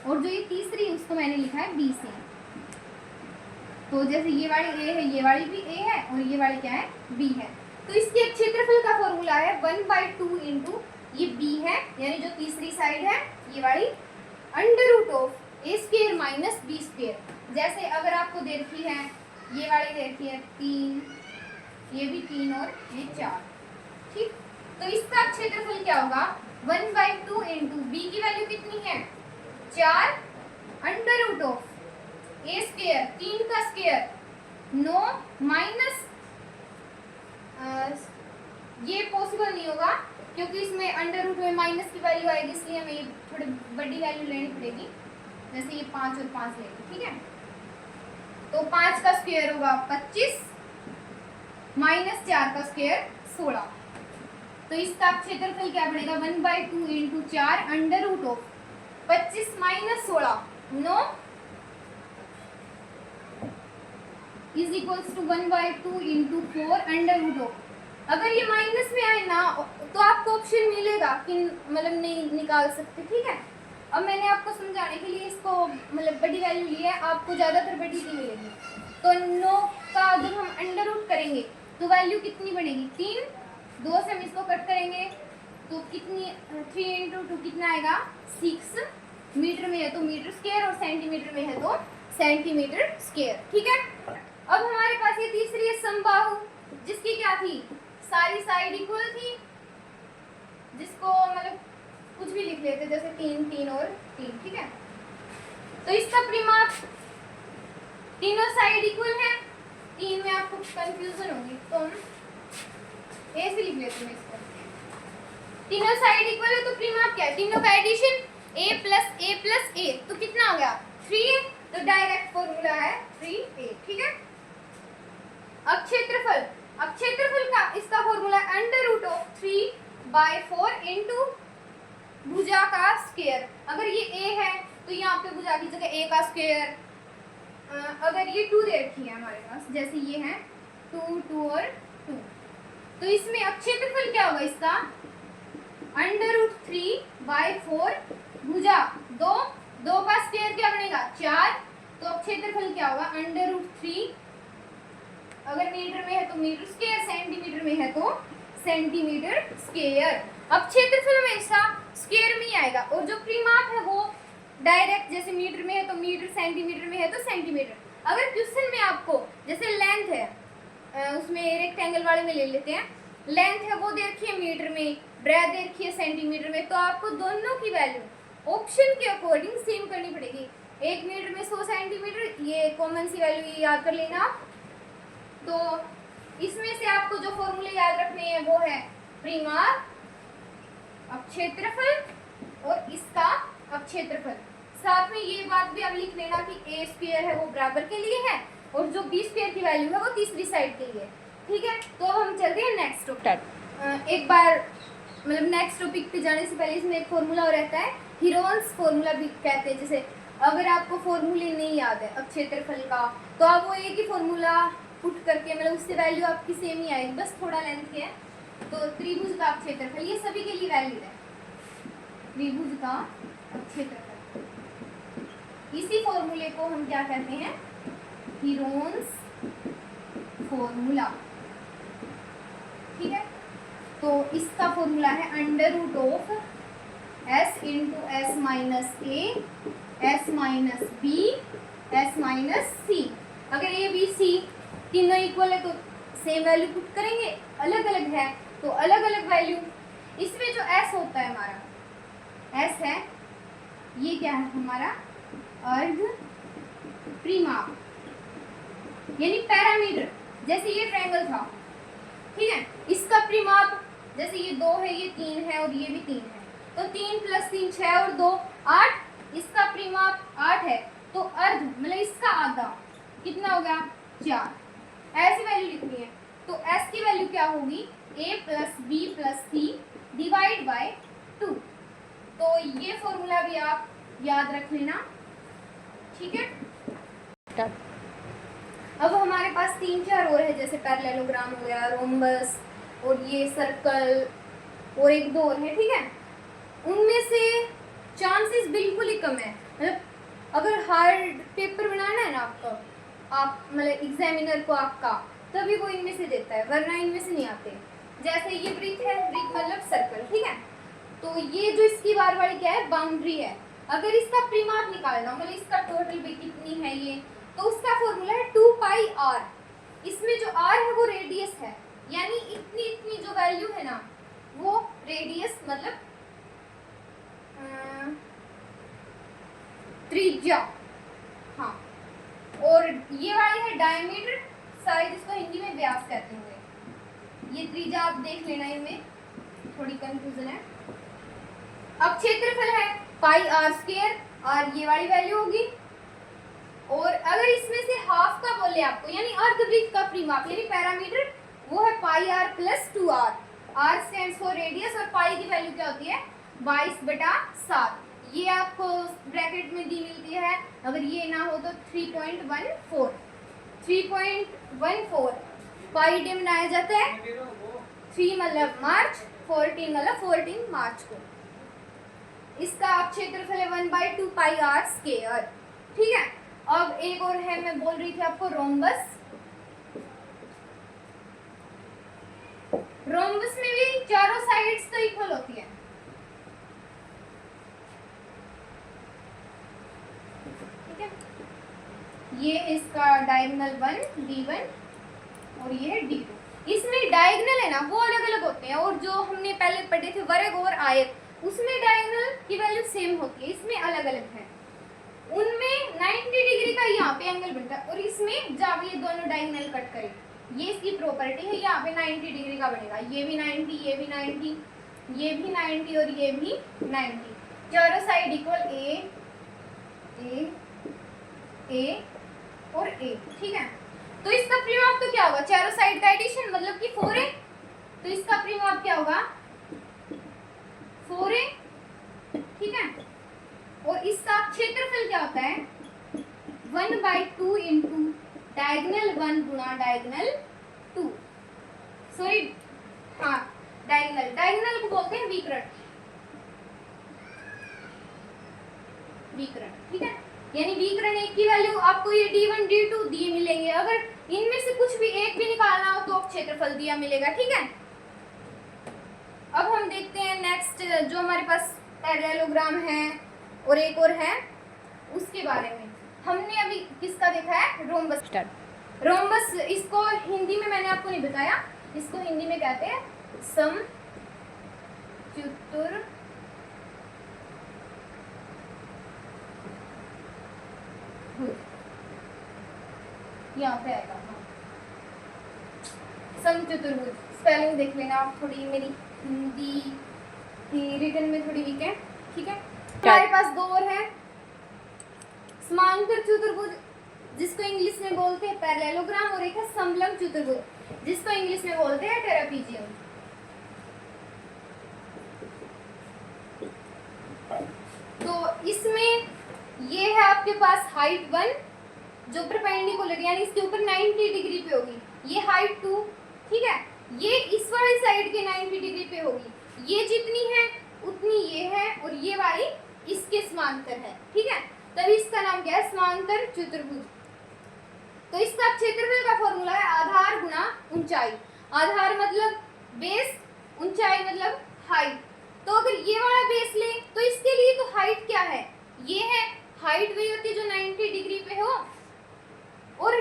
और जो ये तीसरी उसको मैंने लिखा है बी से। तो जैसे ये वाली ए है, ये वाली भी ए है और ये वाली क्या है, बी है। तो इसके क्षेत्रफल का फॉर्मूला है 1/2 इंटू ये बी है यानी जो तीसरी साइड है ये वाली, under root of a square minus b square. जैसे अगर आपको दे रखी है ये वाली दे रखी है 3, ये भी 3 और ये 4, ठीक। तो इसका क्षेत्रफल क्या होगा, 1/2 इंटू बी की वैल्यू कितनी है 4, under root of a square 3 का स्क्वायर 9 माइनस, ये पॉसिबल नहीं होगा क्योंकि इसमें अंडर रूट में माइनस की वैल्यू आएगी, इसलिए हमें ये थोड़ी बड़ी वैल्यू लेनी पड़ेगी। जैसे ये 5 और 5 लेंगे, ठीक है। तो 5 का स्क्वायर होगा 25 माइनस 4 का स्क्वायर 16। तो इसका क्षेत्रफल क्या बनेगा 1/2 into 4 under root of 25 minus 16 9 is equals to 1/2 into 4 under root of. अगर ये माइनस में आए ना तो आपको ऑप्शन मिलेगा कि मतलब नहीं निकाल सकते, ठीक है। अब मैंने आपको समझाने के लिए इसको मतलब बड़ी वैल्यू ली है, आपको ज़्यादातर बड़ी नहीं मिलेगी। तो 9 का जब हम अंडर रूट करेंगे तो वैल्यू कितनी बनेगी 3, 2 से हम इसको कट करेंगे तो कितनी 3 इंटू 2 कितना आएगा 6, मीटर में है तो मीटर स्क्वायर और सेंटीमीटर में है तो सेंटीमीटर स्क्वायर, ठीक है। अब हमारे पास ये तीसरी है समबाहु, जिसकी क्या थी, सारी साइड इक्वल थी, जिसको मतलब कुछ भी लिख लेते जैसे 3 3 और 3, ठीक है। तो इसका परिमाप, तीनों साइड इक्वल है, 3 में आपको कंफ्यूजन होगी तो हम ए से लिख लेते हैं इसको। तीनों साइड इक्वल है तो परिमाप क्या है, तीनों का एडिशन a प्लस a, तो कितना हो गया 3a, तो डायरेक्ट फॉर्मूला है 3a, ठीक है। अब क्षेत्रफल, अब क्षेत्रफल का इसका formula under root of 3/4 into भुजा का स्क्वायर। अगर ये a है तो यहाँ पे भुजा की जगह a का स्क्वायर, अगर ये 2 दे रखी है हमारे पास, जैसे ये है 2 2 और 2, तो इसमें अब क्षेत्रफल क्या होगा इसका अंडर रूट 3/4 भुजा 2, 2 का स्क्वायर क्या बनेगा 4, तो अब क्षेत्रफल क्या होगा अंडर रूट 3, अगर मीटर में है तो मीटर स्क्वायर, सेंटीमीटर में है तो सेंटीमीटर स्क्वायर। अब क्षेत्रफल हमेशा स्क्वायर में ही आएगा और जो परिमाप है वो डायरेक्ट, जैसे मीटर में है तो मीटर, सेंटीमीटर में है तो सेंटीमीटर। अगर क्वेश्चन में आपको जैसे लेंथ है, उसमें रेक्टेंगल वाले में ले लेते हैं, लेंथ है वो दे रखी है मीटर में, ब्रेथ दे रखी है सेंटीमीटर में, तो आपको दोनों की वैल्यू ऑप्शन के अकॉर्डिंग सेम करनी पड़ेगी। 1 मीटर में 100 सेंटीमीटर, ये कॉमन सी वैल्यू ये याद कर लेना। तो इसमें से आपको जो फॉर्मूले याद रखने हैं वो है परिमाप, अब क्षेत्रफल और इसका अब क्षेत्रफल। साथ में ये बात भी अब लिख लेना कि a स्क्वायर है वो बराबर के लिए है और जो b स्क्वायर की वैल्यू है वो तीसरी साइड के लिए, ठीक है। तो अब हम चलते हैं नेक्स्ट टॉपिक। एक बार मतलब नेक्स्ट टॉपिक पे जाने से पहले इसमें एक फॉर्मूला और रहता है, हीरोन्स फॉर्मूला भी कहते हैं। जैसे अगर आपको फॉर्मूले नहीं याद है अब क्षेत्रफल का, तो आप वो एक ही फॉर्मूला पुट करके मतलब उससे वैल्यू आपकी सेम ही आएगी, बस थोड़ा लेंथ के है। तो त्रिभुज का क्षेत्रफल ये सभी के लिए वैलिड है, त्रिभुज का क्षेत्रफल। इसी फॉर्मूले को हम क्या कहते हैं, हीरोन्स फॉर्मूला, ठीक है। तो इसका फॉर्मूला है under root of s into S minus A, S minus B, S minus C. अगर ए बी सी तीनों इक्वल है तो सेम वैल्यू पुट करेंगे, अलग अलग है तो अलग अलग वैल्यू। इसमें जो s होता है हमारा, s है ये क्या है हमारा अर्ध परिमाप यानी पैरामीटर। जैसे ये ट्रायंगल था, ठीक है, इसका परिमाप जैसे ये 2 है, ये 3 है और ये भी 3 है, तो 3 + 3 6 और 2 8, इसका परिमाप 8 है तो अर्ध मतलब इसका आधा कितना हो गया 4। ऐसी वैल्यू लिखनी है तो s की वैल्यू क्या होगी a + b + c divide by 2। तो ये फॉर्मूला भी आप याद रख लेना, ठीक है। अब हमारे पास 3-4 और है, जैसे पैरेललोग्राम हो गया, रोम्बस और ये सर्कल और एक दो और है, ठीक है। उनमें से चांसेस बिल्कुल ही कम है, मतलब अगर हार्ड पेपर बनाना है ना आपका, आप मतलब एग्जामिनर को आपका, तभी वो इनमें से देता है, वरना इनमें से नहीं आते। जैसे ये ब्रिक है, ब्रिक मतलब सर्कल, ठीक है। तो ये जो इसकी बार वाली क्या है, बाउंड्री है। अगर इसका परिमाप निकालना, मतलब इसका टोटल भी कितनी है ये, तो उसका फॉर्मूला है 2 पाई r। इसमें जो r है वो रेडियस है, यानी इतनी इतनी जो वैल्यू है ना वो रेडियस मतलब त्रिज्या, हाँ। और ये वाली है डायमीटर, शायद इसको हिंदी में व्यास कहते होंगे। ये त्रिज्या आप देख लेना, इनमें थोड़ी कंफ्यूजन है। अब क्षेत्रफल है पाई आर स्क्वायर, और ये वाली वैल्यू होगी। और अगर इसमें से हाफ का बोले आपको, यानी अर्धवृत्त का परिमाप यानी पैरामीटर, वो है pi R plus 2r। r stands for radius और पाई की वैल्यू क्या होती है 22/7। ये आपको ब्रैकेट में दी मिलती है, अगर ये ना हो तो 3.14। 3.14 पाई डे मनाया जाता है, 3 मतलब मार्च, 14 मतलब 14 मार्च को। इसका आप क्षेत्रफल है 1/2 पाई आर स्क्वायर, ठीक है। अब एक और है, मैं बोल रही थी आपको रोम्बस। रोम्बस में भी चारों साइड्स तो इक्वल होती है, ठीक है। ये इसका डायगोनल 1 d1 और ये d2। इसमें डायगोनल है ना वो अलग अलग होते हैं, और जो हमने पहले पढ़े थे वर्ग और आयत, उसमें डायगोनल की वैल्यू सेम होती है, इसमें अलग अलग है। उनमें 90 डिग्री का यहाँ पे एंगल बनता है, और इसमें जब ये दोनों डायगोनल कट करें, ये इसकी प्रॉपर्टी है, यहाँ पे 90 डिग्री का बनेगा। ये भी 90, ये भी 90, ये भी 90 और ये भी 90, चारों साइड इक्वल ए और ए, ठीक है। तो इसका परिमाप तो क्या होगा, चारों साइड का एडिशन मतलब कि 4a, तो इसका परिमाप क्या होगा 4a, ठीक है। और इसका क्षेत्रफल क्या होता है 1/2 इंटू डायगोनल 1 गुणा डायगोनल 2, सॉरी हाँ डायगोनल को बोलते हैं विकर्ण, ठीक है। यानी विकर्ण एक की वैल्यू आपको ये d1 d2 दिए मिलेंगे, अगर इनमें से कुछ भी एक भी निकालना हो तो क्षेत्रफल दिया मिलेगा, ठीक है। अब हम देखते हैं नेक्स्ट जो हमारे पास पैरेललोग्राम है और एक और है उसके बारे में। हमने अभी किसका देखा है रोम्बस। रोम्बस इसको हिंदी में मैंने आपको नहीं बताया, इसको हिंदी में कहते हैं समचतुर्भुज। यहाँ पे आएगा समचतुर्भुज। स्पेलिंग देख लेना आप, थोड़ी मेरी हिंदी रिटन में थोड़ी वीक है, ठीक है। हमारे पास दो और है, समांतर चतुर्भुज जिसको इंग्लिश में बोलते हैं पैरेललोग्राम, और एक है समलंब चतुर्भुज जिसको इंग्लिश में बोलते हैं ट्रेपेजियम। तो इसमें ये है आपके पास हाइट 1 जो परपेंडिकुलर यानी इसके ऊपर 90 डिग्री पे होगी, ये हाइट 2, ठीक है। ये इस वाली साइड के 90 डिग्री पे होगी, ये जितनी है उतनी ये है, और ये वाली इसके समांतर है, ठीक है। तभी इसका नाम क्या है समांतर चतुर्भुज। तो इसका क्षेत्रफल का फॉर्मूला है आधार गुना ऊंचाई। आधार मतलब बेस, ऊंचाई मतलब हाइट। तो अगर ये वाला बेस ले तो इसके लिए तो हाइट क्या है, ये है हाइट, वही होती है जो 90 डिग्री पे हो। और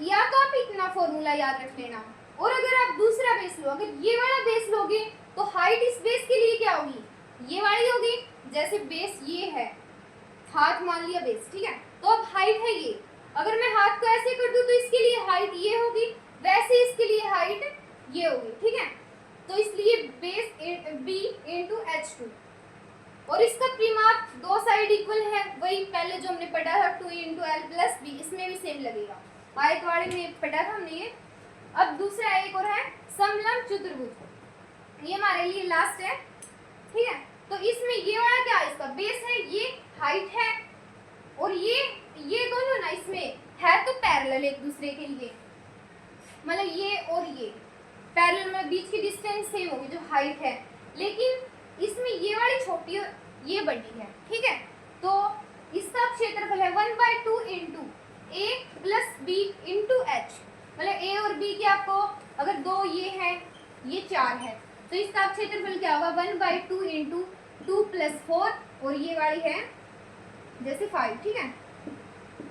या तो आप इतना फॉर्मूला याद रख लेना, और अगर आप दूसरा बेस लो, अगर ये वाला बेस लोगे तो हाइट इस बेस के लिए क्या होगी, ये वाली होगी। जैसे बेस ये है, हाथ मान लिया बेस, ठीक है। तो अब हाइट है ये, अगर मैं हाथ को ऐसे कर दूं तो इसके लिए हाइट ये होगी, वैसे इसके लिए हाइट ये होगी, ठीक है। तो इसलिए बेस b इंटू h2, और इसका परिमाप दो साइड इक्वल है, वही पहले जो हमने पढ़ा था 2 इंटू एल प्लस बी, इसमें भी सेम लगेगा, आयत वाले में पढ़ा था हमने ये। अब दूसरा एक और है समलंब चतुर्भुज, ये हमारे लिए लास्ट है। ठीक है। तो इसमें ये वाला क्या है, इसका बेस है, ये हाइट है, और ये दोनों ना इसमें है तो पैरेलल एक दूसरे के लिए, मतलब ये और ये पैरेलल में बीच की डिस्टेंस सेम होगी जो हाइट है, लेकिन इसमें ये वाली छोटी और ये बड़ी है, ठीक है। तो इसका क्षेत्रफल है 1/2 इंटू ए प्लस बी इंटू एच, मतलब ए और बी के आपको अगर दो ये है, ये 4 है, तो इसका क्षेत्रफल क्या होगा 1/2 इंटू 2 + 4, और ये वाली है जैसे 5, ठीक है,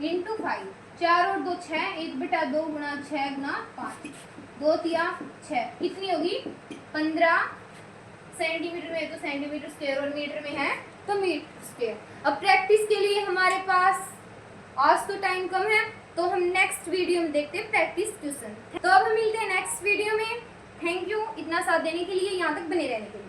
इंटू 5, 4 और 2 6, 1/2 गुणा 6 गुणा 5, 2 तिया 6, कितनी होगी 15 सेंटीमीटर में है तो सेंटीमीटर स्क्वायर, और मीटर में है तो मीटर स्क्वायर। अब प्रैक्टिस के लिए हमारे पास आज तो टाइम कम है, तो हम नेक्स्ट वीडियो में देखते हैं प्रैक्टिस क्वेश्चन। तो अब हम मिलते हैं नेक्स्ट वीडियो में। थैंक यू इतना साथ देने के लिए, यहाँ तक बने रहने के लिए।